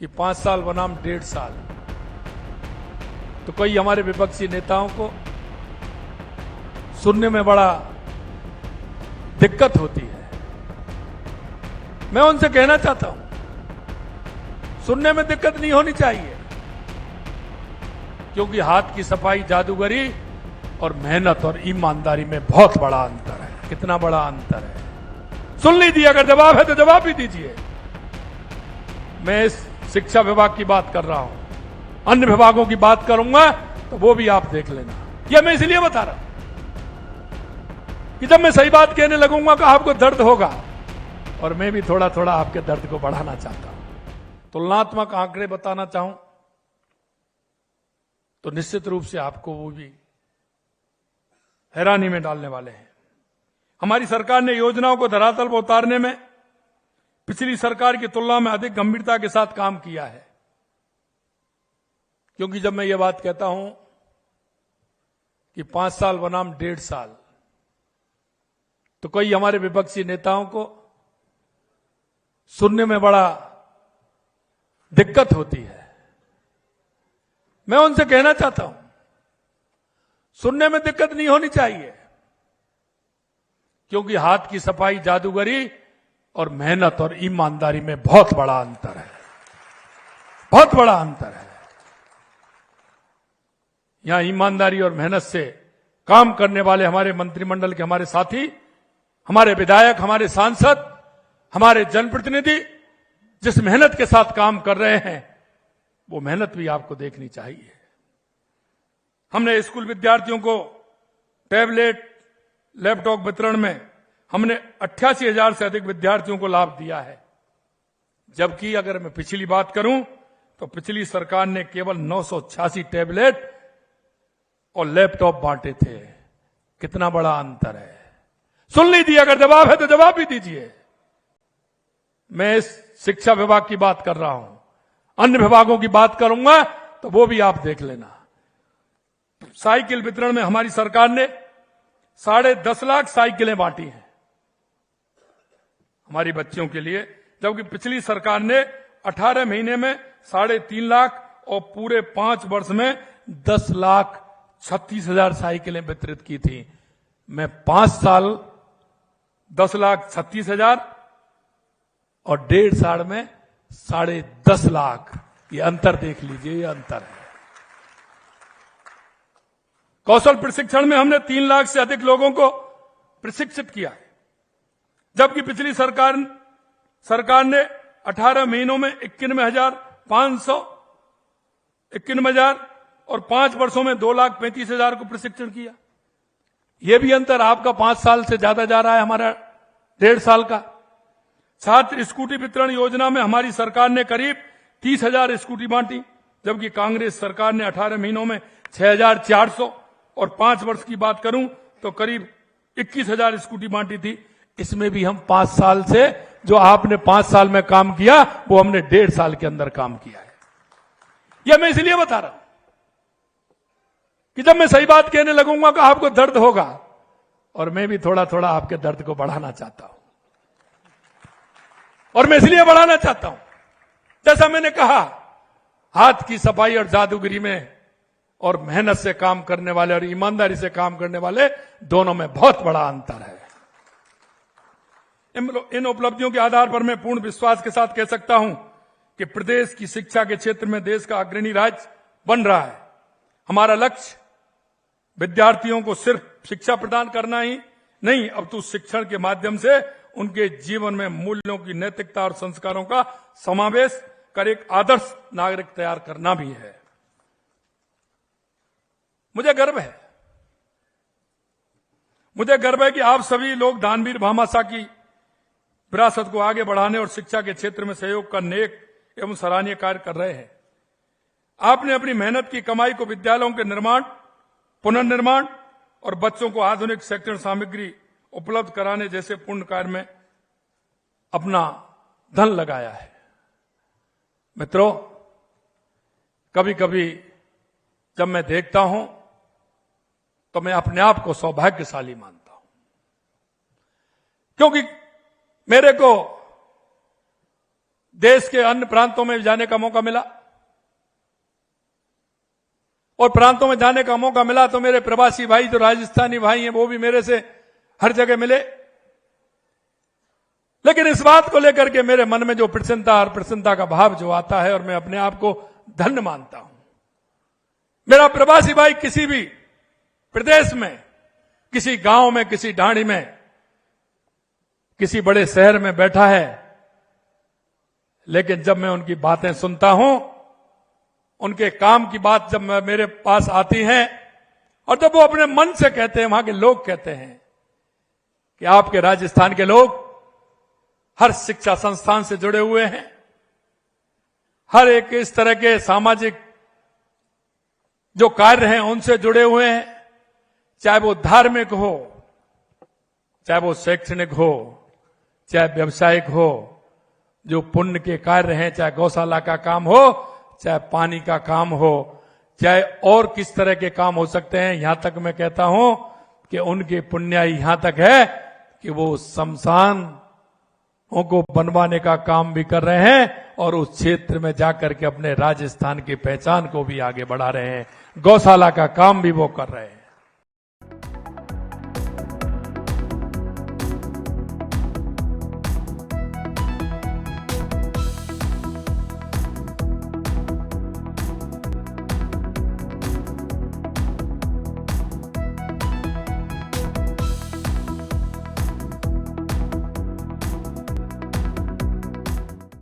कि 5 साल बनाम 1.5 साल, तो कई हमारे विपक्षी नेताओं को सुनने में बड़ा दिक्कत होती है। मैं उनसे कहना चाहता हूं, सुनने में दिक्कत नहीं होनी चाहिए, क्योंकि हाथ की सफाई, जादूगरी और मेहनत और ईमानदारी में बहुत बड़ा अंतर है। कितना बड़ा अंतर है, सुन लीजिए। अगर जवाब है तो जवाब भी दीजिए। मैं इस शिक्षा विभाग की बात कर रहा हूं, अन्य विभागों की बात करूंगा तो वो भी आप देख लेना। यह मैं इसलिए बता रहा हूं कि जब मैं सही बात कहने लगूंगा तो आपको दर्द होगा, और मैं भी थोड़ा थोड़ा आपके दर्द को बढ़ाना चाहता हूं। तुलनात्मक आंकड़े बताना चाहूं तो निश्चित रूप से आपको वो भी हैरानी में डालने वाले हैं। हमारी सरकार ने योजनाओं को धरातल पर उतारने में पिछली सरकार की तुलना में अधिक गंभीरता के साथ काम किया है। क्योंकि जब मैं ये बात कहता हूं कि 5 साल बनाम 1.5 साल, तो कई हमारे विपक्षी नेताओं को सुनने में बड़ा दिक्कत होती है। मैं उनसे कहना चाहता हूं, सुनने में दिक्कत नहीं होनी चाहिए, क्योंकि हाथ की सफाई, जादूगरी और मेहनत और ईमानदारी में बहुत बड़ा अंतर है। बहुत बड़ा अंतर है। यहां ईमानदारी और मेहनत से काम करने वाले हमारे मंत्रिमंडल के हमारे साथी, हमारे विधायक, हमारे सांसद, हमारे जनप्रतिनिधि जिस मेहनत के साथ काम कर रहे हैं, वो मेहनत भी आपको देखनी चाहिए। हमने स्कूल विद्यार्थियों को टैबलेट, लैपटॉप वितरण में हमने 88,000 से अधिक विद्यार्थियों को लाभ दिया है। जबकि अगर मैं पिछली बात करूं तो पिछली सरकार ने केवल 986 टैबलेट और लैपटॉप बांटे थे। कितना बड़ा अंतर है, सुन लीजिए। अगर जवाब है तो जवाब भी दीजिए। मैं इस शिक्षा विभाग की बात कर रहा हूं, अन्य विभागों की बात करूंगा तो वो भी आप देख लेना। साइकिल वितरण में हमारी सरकार ने 10.5 लाख साइकिलें बांटी हैं हमारी बच्चियों के लिए, जबकि पिछली सरकार ने 18 महीने में 3.5 लाख और पूरे 5 वर्ष में 10,36,000 साइकिलें वितरित की थी। मैं 5 साल 10,36,000 और 1.5 साल में 10.5 लाख, ये अंतर देख लीजिए, ये अंतर है। कौशल प्रशिक्षण में हमने 3 लाख से अधिक लोगों को प्रशिक्षित किया है, जबकि पिछली सरकार ने 18 महीनों में 91,591 और 5 वर्षों में 2,35,000 को प्रशिक्षण किया। यह भी अंतर आपका 5 साल से ज्यादा जा रहा है, हमारा 1.5 साल का। छात्र स्कूटी वितरण योजना में हमारी सरकार ने करीब 30,000 स्कूटी बांटी, जबकि कांग्रेस सरकार ने 18 महीनों में 6,400 और 5 वर्ष की बात करूं तो करीब 21,000 स्कूटी बांटी थी। इसमें भी हम 5 साल से, जो आपने 5 साल में काम किया, वो हमने 1.5 साल के अंदर काम किया है। यह मैं इसलिए बता रहा हूं कि जब मैं सही बात कहने लगूंगा तो आपको दर्द होगा, और मैं भी थोड़ा थोड़ा आपके दर्द को बढ़ाना चाहता हूं। और मैं इसलिए बढ़ाना चाहता हूं, जैसा मैंने कहा, हाथ की सफाई और जादूगरी में और मेहनत से काम करने वाले और ईमानदारी से काम करने वाले, दोनों में बहुत बड़ा अंतर है। इन उपलब्धियों के आधार पर मैं पूर्ण विश्वास के साथ कह सकता हूं कि प्रदेश की शिक्षा के क्षेत्र में देश का अग्रणी राज्य बन रहा है। हमारा लक्ष्य विद्यार्थियों को सिर्फ शिक्षा प्रदान करना ही नहीं, अब तो शिक्षण के माध्यम से उनके जीवन में मूल्यों की, नैतिकता और संस्कारों का समावेश कर एक आदर्श नागरिक तैयार करना भी है। मुझे गर्व है कि आप सभी लोग दानवीर भामाशाह की विरासत को आगे बढ़ाने और शिक्षा के क्षेत्र में सहयोग का नेक एवं सराहनीय कार्य कर रहे हैं। आपने अपनी मेहनत की कमाई को विद्यालयों के निर्माण, पुनर्निर्माण और बच्चों को आधुनिक शैक्षणिक सामग्री उपलब्ध कराने जैसे पुण्य कार्य में अपना धन लगाया है। मित्रों, कभी कभी जब मैं देखता हूं तो मैं अपने आप को सौभाग्यशाली मानता हूं, क्योंकि मेरे को देश के अन्य प्रांतों में जाने का मौका मिला, और प्रांतों में जाने का मौका मिला तो मेरे प्रवासी भाई जो राजस्थानी भाई हैं वो भी मेरे से हर जगह मिले। लेकिन इस बात को लेकर के मेरे मन में जो प्रसन्नता और प्रसन्नता का भाव जो आता है, और मैं अपने आप को धन्य मानता हूं। मेरा प्रवासी भाई किसी भी प्रदेश में, किसी गांव में, किसी ढाणी में, किसी बड़े शहर में बैठा है, लेकिन जब मैं उनकी बातें सुनता हूं, उनके काम की बात जब मेरे पास आती है, और जब वो अपने मन से कहते हैं, वहां के लोग कहते हैं कि आपके राजस्थान के लोग हर शिक्षा संस्थान से जुड़े हुए हैं, हर एक इस तरह के सामाजिक जो कार्य हैं उनसे जुड़े हुए हैं, चाहे वो धार्मिक हो, चाहे वो शैक्षणिक हो, चाहे व्यवसायिक हो, जो पुण्य के कार्य हैं, चाहे गौशाला का काम हो, चाहे पानी का काम हो, चाहे और किस तरह के काम हो सकते हैं। यहां तक मैं कहता हूं कि उनकी पुण्याई यहां तक है कि वो शमशान को बनवाने का काम भी कर रहे हैं, और उस क्षेत्र में जाकर के अपने राजस्थान की पहचान को भी आगे बढ़ा रहे हैं। गौशाला का काम भी वो कर रहे हैं।